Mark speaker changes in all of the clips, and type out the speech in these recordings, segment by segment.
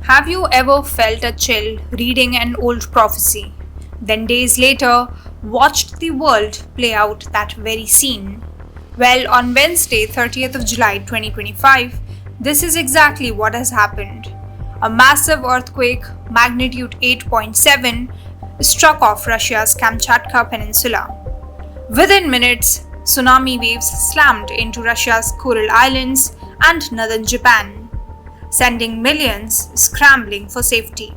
Speaker 1: Have you ever felt a chill reading an old prophecy, then days later watched the world play out that very scene? Well, on Wednesday, 30th of July 2025, this is exactly what has happened. A massive earthquake, magnitude 8.7, struck off Russia's Kamchatka Peninsula. Within minutes, tsunami waves slammed into Russia's Coral Islands and northern Japan, sending millions scrambling for safety.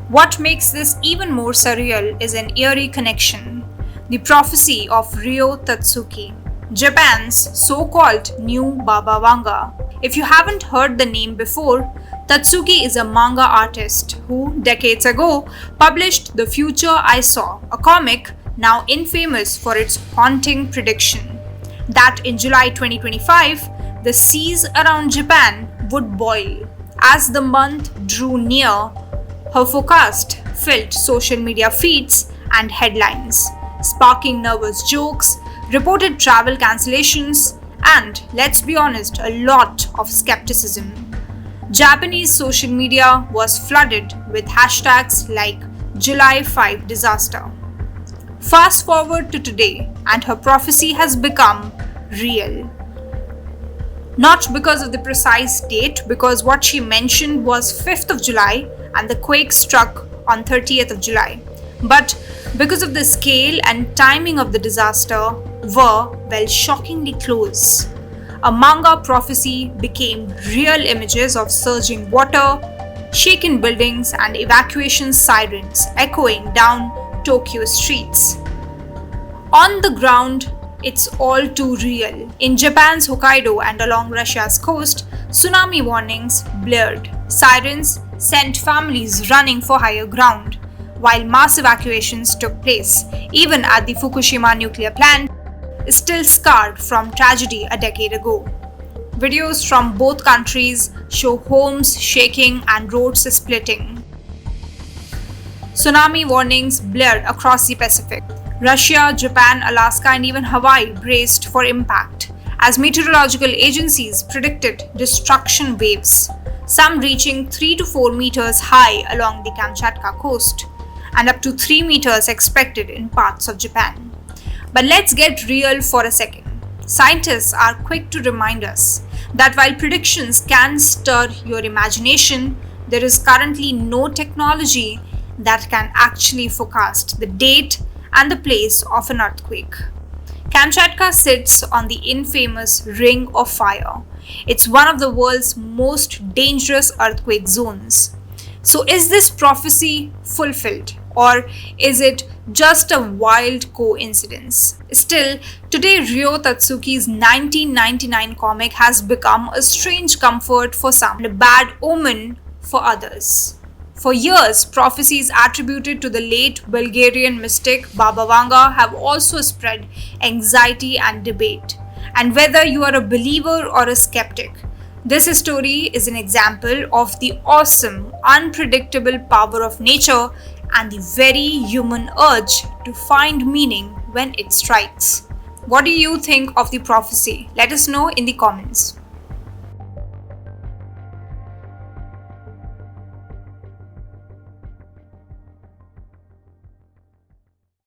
Speaker 1: What makes this even more surreal is an eerie connection: the prophecy of Ryo Tatsuki, Japan's so-called new Baba Vanga. If you haven't heard the name before, Tatsuki is a manga artist who, decades ago, published The Future I Saw, a comic now infamous for its haunting prediction that in July 2025, the seas around Japan would boil. As the month drew near, her forecast filled social media feeds and headlines, sparking nervous jokes, reported travel cancellations, and, let's be honest, a lot of skepticism. Japanese social media was flooded with hashtags like July 5 disaster. Fast forward to today, and her prophecy has become real. Not because of the precise date, because what she mentioned was 5th of July and the quake struck on 30th of July, but because of the scale and timing of the disaster were, well, shockingly close. A manga prophecy became real images of surging water, shaken buildings, and evacuation sirens echoing down Tokyo streets. On the ground, it's all too real. In Japan's Hokkaido and along Russia's coast, tsunami warnings blared. Sirens sent families running for higher ground, while mass evacuations took place, even at the Fukushima nuclear plant, still scarred from tragedy a decade ago. Videos from both countries show homes shaking and roads splitting. Tsunami warnings blared across the Pacific. Russia, Japan, Alaska, and even Hawaii braced for impact as meteorological agencies predicted destruction waves, some reaching 3 to 4 meters high along the Kamchatka coast and up to 3 meters expected in parts of Japan. But let's get real for a second. Scientists are quick to remind us that while predictions can stir your imagination, there is currently no technology that can actually forecast the date and the place of an earthquake. Kamchatka sits on the infamous Ring of Fire. It's one of the world's most dangerous earthquake zones. So is this prophecy fulfilled, or is it just a wild coincidence? Still, today Ryo Tatsuki's 1999 comic has become a strange comfort for some and a bad omen for others. For years, prophecies attributed to the late Bulgarian mystic Baba Vanga have also spread anxiety and debate. And whether you are a believer or a skeptic, this story is an example of the awesome, unpredictable power of nature and the very human urge to find meaning when it strikes. What do you think of the prophecy? Let us know in the comments.